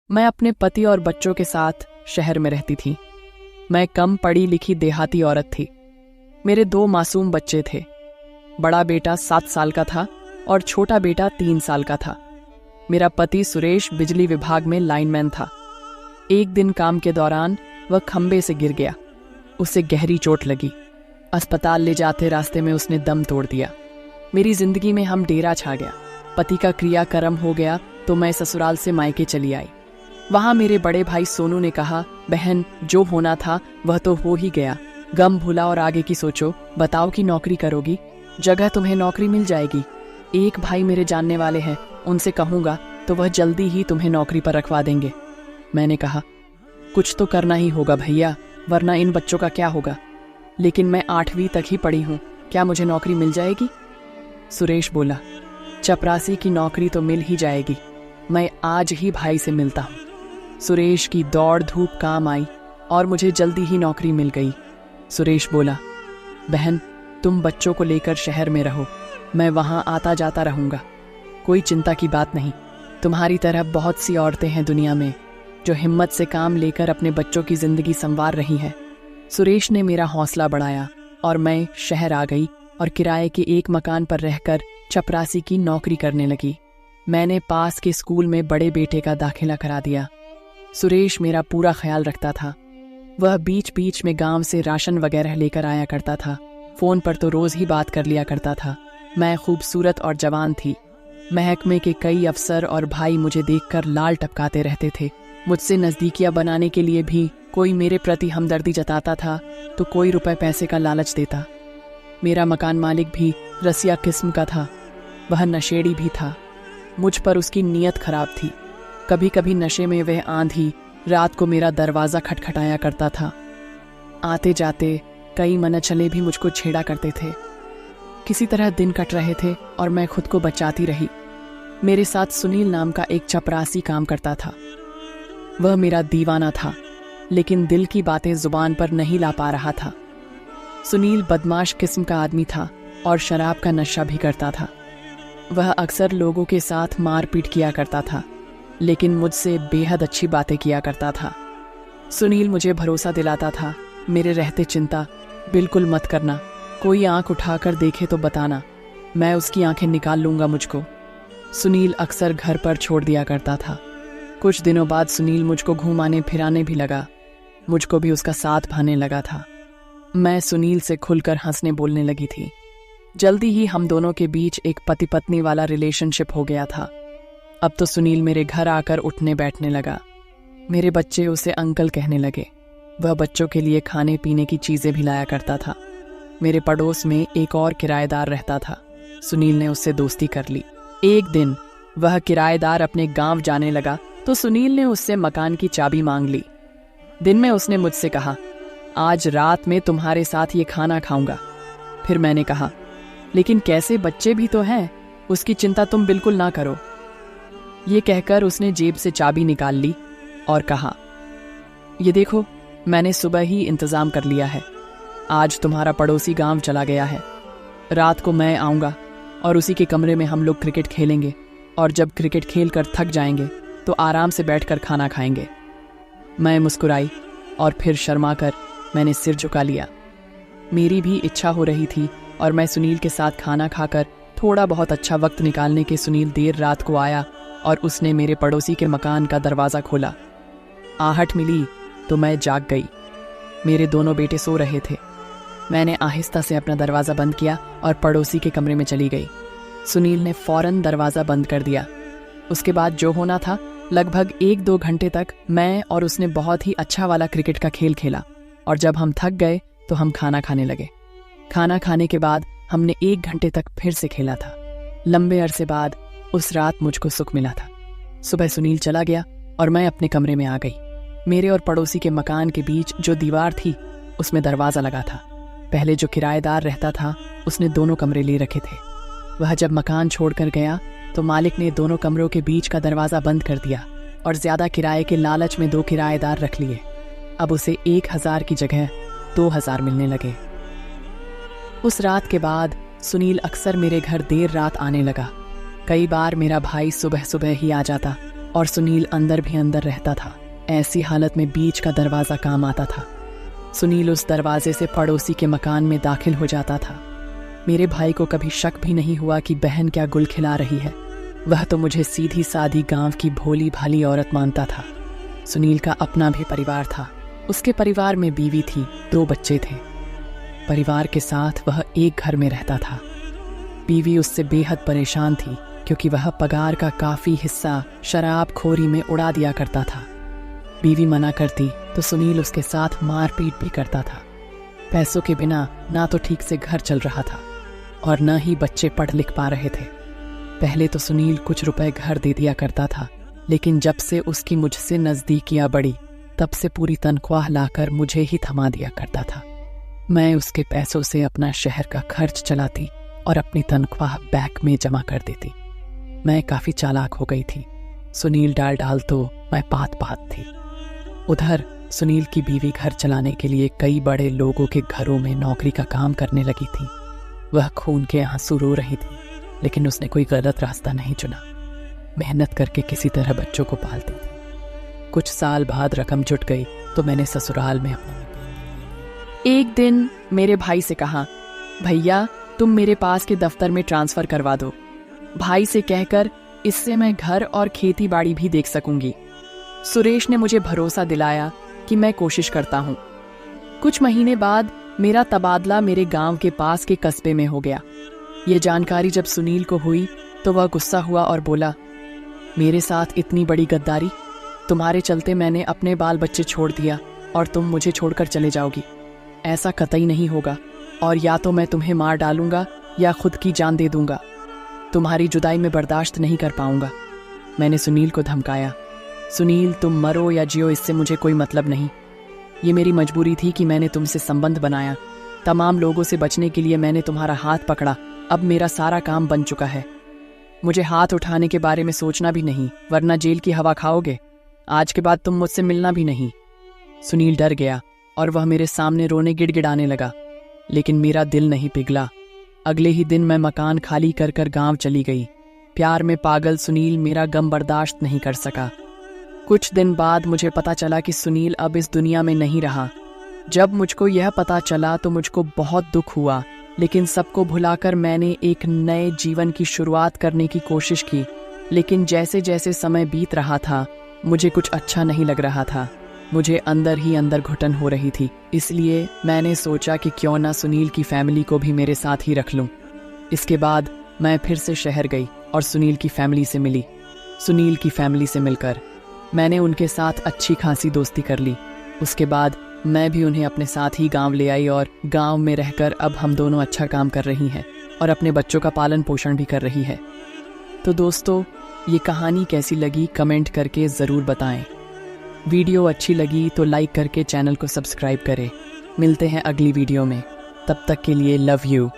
मैं अपने पति और बच्चों के साथ शहर में रहती थी। मैं कम पढ़ी लिखी देहाती औरत थी। मेरे 2 मासूम बच्चे थे। बड़ा बेटा 7 साल का था और छोटा बेटा 3 साल का था। मेरा पति सुरेश बिजली विभाग में लाइनमैन था। एक दिन काम के दौरान वह खंबे से गिर गया। उसे गहरी चोट लगी। अस्पताल ले जाते रास्ते में उसने दम तोड़ दिया। मेरी जिंदगी में हम डेरा छा गया। पति का क्रियाक्रम हो गया तो मैं ससुराल से मायके चली आई। वहां मेरे बड़े भाई सोनू ने कहा, बहन, जो होना था वह तो हो ही गया। गम भूला और आगे की सोचो। बताओ कि नौकरी करोगी, जगह तुम्हें नौकरी मिल जाएगी। एक भाई मेरे जानने वाले हैं, उनसे कहूंगा तो वह जल्दी ही तुम्हें नौकरी पर रखवा देंगे। मैंने कहा, कुछ तो करना ही होगा भैया, वरना इन बच्चों का क्या होगा। लेकिन मैं 8वीं तक ही पढ़ी हूँ, क्या मुझे नौकरी मिल जाएगी? सुरेश बोला, चपरासी की नौकरी तो मिल ही जाएगी। मैं आज ही भाई से मिलता हूँ। सुरेश की दौड़ धूप काम आई और मुझे जल्दी ही नौकरी मिल गई। सुरेश बोला, बहन, तुम बच्चों को लेकर शहर में रहो, मैं वहां आता जाता रहूंगा। कोई चिंता की बात नहीं। तुम्हारी तरह बहुत सी औरतें हैं दुनिया में जो हिम्मत से काम लेकर अपने बच्चों की जिंदगी संवार रही हैं। सुरेश ने मेरा हौसला बढ़ाया और मैं शहर आ गई और किराए के एक मकान पर रहकर चपरासी की नौकरी करने लगी। मैंने पास के स्कूल में बड़े बेटे का दाखिला करा दिया। सुरेश मेरा पूरा ख्याल रखता था। वह बीच बीच में गांव से राशन वगैरह लेकर आया करता था। फोन पर तो रोज ही बात कर लिया करता था। मैं खूबसूरत और जवान थी। महकमे के कई अफसर और भाई मुझे देखकर लाल टपकाते रहते थे। मुझसे नजदीकियां बनाने के लिए भी कोई मेरे प्रति हमदर्दी जताता था तो कोई रुपए पैसे का लालच देता। मेरा मकान मालिक भी रसिया किस्म का था। वह नशेड़ी भी था। मुझ पर उसकी नीयत खराब थी। कभी कभी नशे में वह आंधी रात को मेरा दरवाज़ा खटखटाया करता था। आते जाते कई मनचले भी मुझको छेड़ा करते थे। किसी तरह दिन कट रहे थे और मैं खुद को बचाती रही। मेरे साथ सुनील नाम का एक चपरासी काम करता था। वह मेरा दीवाना था, लेकिन दिल की बातें जुबान पर नहीं ला पा रहा था। सुनील बदमाश किस्म का आदमी था और शराब का नशा भी करता था। वह अक्सर लोगों के साथ मारपीट किया करता था, लेकिन मुझसे बेहद अच्छी बातें किया करता था। सुनील मुझे भरोसा दिलाता था, मेरे रहते चिंता बिल्कुल मत करना। कोई आंख उठाकर देखे तो बताना, मैं उसकी आंखें निकाल लूंगा मुझको। सुनील अक्सर घर पर छोड़ दिया करता था। कुछ दिनों बाद सुनील मुझको घुमाने फिराने भी लगा। मुझको भी उसका साथ भाने लगा था। मैं सुनील से खुलकर हंसने बोलने लगी थी। जल्दी ही हम दोनों के बीच एक पति पत्नी वाला रिलेशनशिप हो गया था। अब तो सुनील मेरे घर आकर उठने बैठने लगा। मेरे बच्चे उसे अंकल कहने लगे। वह बच्चों के लिए खाने पीने की चीजें भी लाया करता था। मेरे पड़ोस में एक और किराएदार रहता था। सुनील ने उससे दोस्ती कर ली। एक दिन वह किराएदार अपने गांव जाने लगा तो सुनील ने उससे मकान की चाबी मांग ली। दिन में उसने मुझसे कहा, आज रात में तुम्हारे साथ ये खाना खाऊंगा। फिर मैंने कहा, लेकिन कैसे, बच्चे भी तो हैं, उसकी चिंता तुम बिल्कुल ना करो। ये कहकर उसने जेब से चाबी निकाल ली और कहा, ये देखो, मैंने सुबह ही इंतजाम कर लिया है। आज तुम्हारा पड़ोसी गांव चला गया है। रात को मैं आऊंगा और उसी के कमरे में हम लोग क्रिकेट खेलेंगे और जब क्रिकेट खेल कर थक जाएंगे तो आराम से बैठकर खाना खाएंगे। मैं मुस्कुराई और फिर शर्माकर मैंने सिर झुका लिया। मेरी भी इच्छा हो रही थी और मैं सुनील के साथ खाना खाकर थोड़ा बहुत अच्छा वक्त निकालने के सुनील देर रात को आया और उसने मेरे पड़ोसी के मकान का दरवाज़ा खोला। आहट मिली तो मैं जाग गई। मेरे दोनों बेटे सो रहे थे। मैंने आहिस्ता से अपना दरवाज़ा बंद किया और पड़ोसी के कमरे में चली गई। सुनील ने फौरन दरवाज़ा बंद कर दिया। उसके बाद जो होना था, लगभग 1-2 घंटे तक मैं और उसने बहुत ही अच्छा वाला क्रिकेट का खेल खेला और जब हम थक गए तो हम खाना खाने लगे। खाना खाने के बाद हमने 1 घंटे तक फिर से खेला था। लंबे अरसे बाद उस रात मुझको सुख मिला था। सुबह सुनील चला गया और मैं अपने कमरे में आ गई। मेरे और पड़ोसी के मकान के बीच जो दीवार थी उसमें दरवाज़ा लगा था। पहले जो किराएदार रहता था उसने दोनों कमरे ले रखे थे। वह जब मकान छोड़कर गया तो मालिक ने दोनों कमरों के बीच का दरवाज़ा बंद कर दिया और ज़्यादा किराए के लालच में 2 किराएदार रख लिए। अब उसे 1000 की जगह 2000 मिलने लगे। उस रात के बाद सुनील अक्सर मेरे घर देर रात आने लगा। कई बार मेरा भाई सुबह सुबह ही आ जाता और सुनील अंदर भी अंदर रहता था। ऐसी हालत में बीच का दरवाज़ा काम आता था। सुनील उस दरवाजे से पड़ोसी के मकान में दाखिल हो जाता था। मेरे भाई को कभी शक भी नहीं हुआ कि बहन क्या गुल खिला रही है। वह तो मुझे सीधी सादी गांव की भोली भाली औरत मानता था। सुनील का अपना भी परिवार था। उसके परिवार में बीवी थी, 2 बच्चे थे। परिवार के साथ वह एक घर में रहता था। बीवी उससे बेहद परेशान थी क्योंकि वह पगार का काफ़ी हिस्सा शराब खोरी में उड़ा दिया करता था। बीवी मना करती तो सुनील उसके साथ मारपीट भी करता था। पैसों के बिना ना तो ठीक से घर चल रहा था और न ही बच्चे पढ़ लिख पा रहे थे। पहले तो सुनील कुछ रुपए घर दे दिया करता था, लेकिन जब से उसकी मुझसे नज़दीकियां बढ़ी तब से पूरी तनख्वाह लाकर मुझे ही थमा दिया करता था। मैं उसके पैसों से अपना शहर का खर्च चलाती और अपनी तनख्वाह बैंक में जमा कर देती। मैं काफ़ी चालाक हो गई थी। सुनील डाल तो मैं पात थी। उधर सुनील की बीवी घर चलाने के लिए कई बड़े लोगों के घरों में नौकरी का काम करने लगी थी। वह खून के आंसू रो रही थी, लेकिन उसने कोई गलत रास्ता नहीं चुना। मेहनत करके किसी तरह बच्चों को पालती थी। कुछ साल बाद रकम जुट गई तो मैंने ससुराल में अपना एक दिन मेरे भाई से कहा, भैया तुम मेरे पास के दफ्तर में ट्रांसफर करवा दो। भाई से कहकर इससे मैं घर और खेती बाड़ी भी देख सकूंगी। सुरेश ने मुझे भरोसा दिलाया कि मैं कोशिश करता हूँ। कुछ महीने बाद मेरा तबादला मेरे गांव के पास के कस्बे में हो गया। ये जानकारी जब सुनील को हुई तो वह गुस्सा हुआ और बोला, मेरे साथ इतनी बड़ी गद्दारी, तुम्हारे चलते मैंने अपने बाल बच्चे छोड़ दिया और तुम मुझे छोड़कर चले जाओगी। ऐसा कतई नहीं होगा, और या तो मैं तुम्हें मार डालूंगा या खुद की जान दे दूंगा। तुम्हारी जुदाई में बर्दाश्त नहीं कर पाऊंगा। मैंने सुनील को धमकाया, सुनील तुम मरो या जियो इससे मुझे कोई मतलब नहीं। ये मेरी मजबूरी थी कि मैंने तुमसे संबंध बनाया। तमाम लोगों से बचने के लिए मैंने तुम्हारा हाथ पकड़ा। अब मेरा सारा काम बन चुका है। मुझे हाथ उठाने के बारे में सोचना भी नहीं, वरना जेल की हवा खाओगे। आज के बाद तुम मुझसे मिलना भी नहीं। सुनील डर गया और वह मेरे सामने रोने गिड़गिड़ाने लगा, लेकिन मेरा दिल नहीं पिघला। अगले ही दिन मैं मकान खाली कर कर गांव चली गई। प्यार में पागल सुनील मेरा गम बर्दाश्त नहीं कर सका। कुछ दिन बाद मुझे पता चला कि सुनील अब इस दुनिया में नहीं रहा। जब मुझको यह पता चला तो मुझको बहुत दुख हुआ, लेकिन सबको भुलाकर मैंने एक नए जीवन की शुरुआत करने की कोशिश की। लेकिन जैसे जैसे समय बीत रहा था मुझे कुछ अच्छा नहीं लग रहा था। मुझे अंदर ही अंदर घुटन हो रही थी। इसलिए मैंने सोचा कि क्यों ना सुनील की फैमिली को भी मेरे साथ ही रख लूं। इसके बाद मैं फिर से शहर गई और सुनील की फैमिली से मिली। सुनील की फैमिली से मिलकर मैंने उनके साथ अच्छी खासी दोस्ती कर ली। उसके बाद मैं भी उन्हें अपने साथ ही गांव ले आई और गांव में रहकर अब हम दोनों अच्छा काम कर रही हैं और अपने बच्चों का पालन पोषण भी कर रही है। तो दोस्तों, ये कहानी कैसी लगी कमेंट करके ज़रूर बताएं। वीडियो अच्छी लगी तो लाइक करके चैनल को सब्सक्राइब करें। मिलते हैं अगली वीडियो में, तब तक के लिए लव यू।